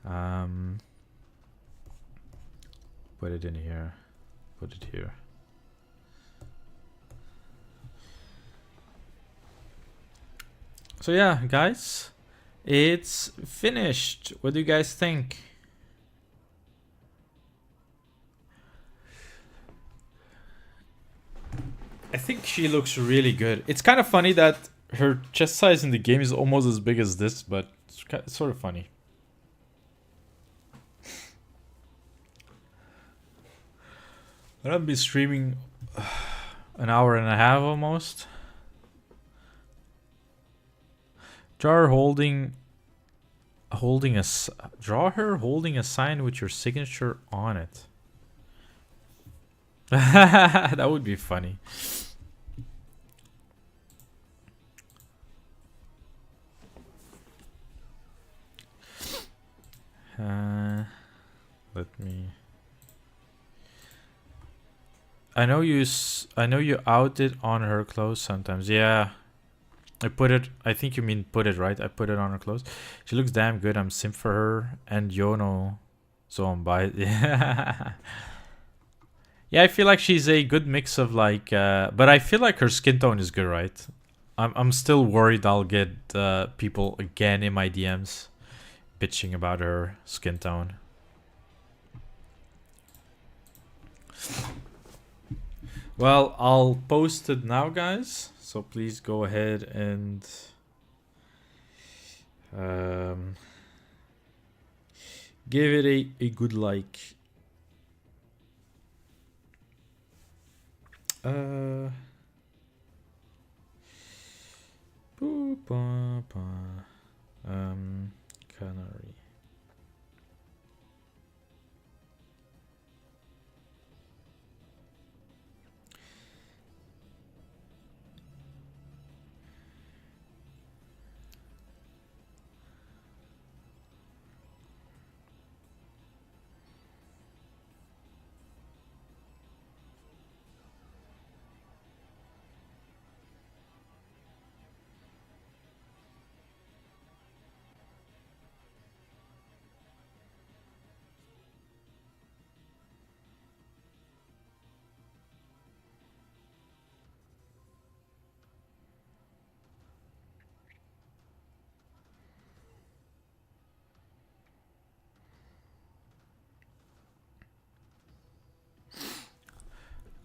Put it in here. Put it here. So yeah, guys, it's finished. What do you guys think? I think she looks really good. It's kind of funny that her chest size in the game is almost as big as this, but it's sort of funny. I'm gonna be streaming an hour and a half almost. Draw her holding a sign with your signature on it. That would be funny. Let me. I know you out it on her clothes sometimes. Yeah. I think you mean put it, right? I put it on her clothes. She looks damn good. I'm simp for her. And Yono. So I'm by it. Yeah. Yeah, I feel like she's a good mix of like but I feel like her skin tone is good, right? I'm still worried I'll get people again in my DMs bitching about her skin tone. Well, I'll post it now, guys. So please go ahead and give it a good like. Canari.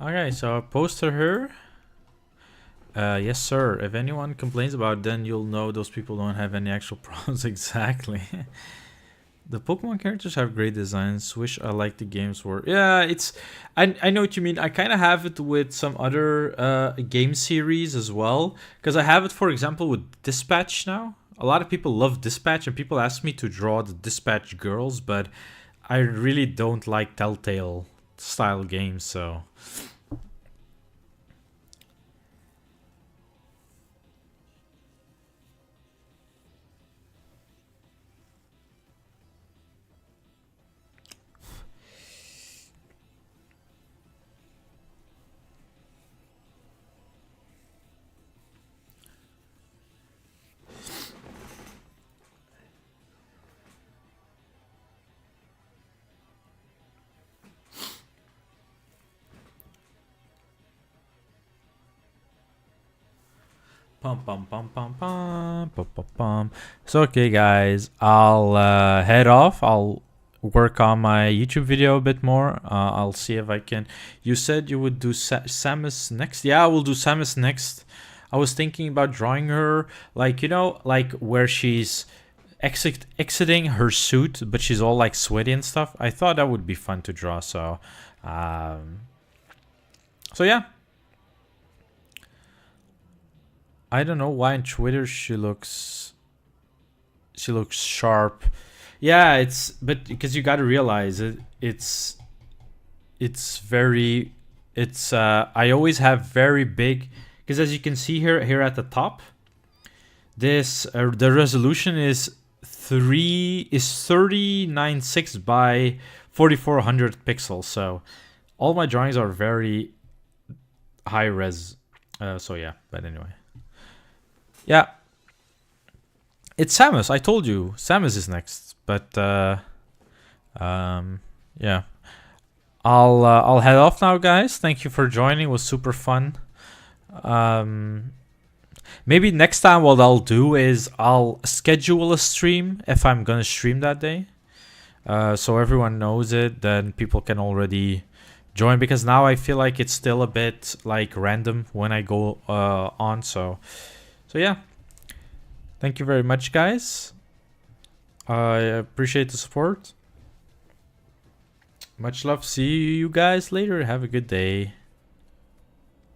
Okay, so I posted her. Yes, sir. If anyone complains about it, then you'll know those people don't have any actual problems. Exactly. The Pokemon characters have great designs. Wish I liked the games were. Yeah, it's. I know what you mean. I kind of have it with some other game series as well. Because I have it, for example, with Dispatch now. A lot of people love Dispatch, and people ask me to draw the Dispatch girls, but I really don't like Telltale style games, so. Pum pum pum pum pum pum pum pum. So okay, guys, I'll head off. I'll work on my YouTube video a bit more. I'll see if I can. You said you would do Samus next. Yeah, I will do Samus next. I was thinking about drawing her, like, you know, like where she's exiting her suit, but she's all like sweaty and stuff. I thought that would be fun to draw. So yeah. I don't know why on Twitter she looks sharp. Yeah, it's but because you got to realize it's very I always have very big, because as you can see here at the top, this the resolution is 3096 by 4400 pixels. So all my drawings are very high res. So yeah, but anyway. Yeah, it's Samus. I told you Samus is next, but yeah, I'll head off now, guys. Thank you for joining. It was super fun. Maybe next time what I'll do is I'll schedule a stream if I'm gonna stream that day, so everyone knows it. Then people can already join, because now I feel like it's still a bit like random when I go on. So yeah, thank you very much, guys. I appreciate the support. Much love. See you guys later. Have a good day.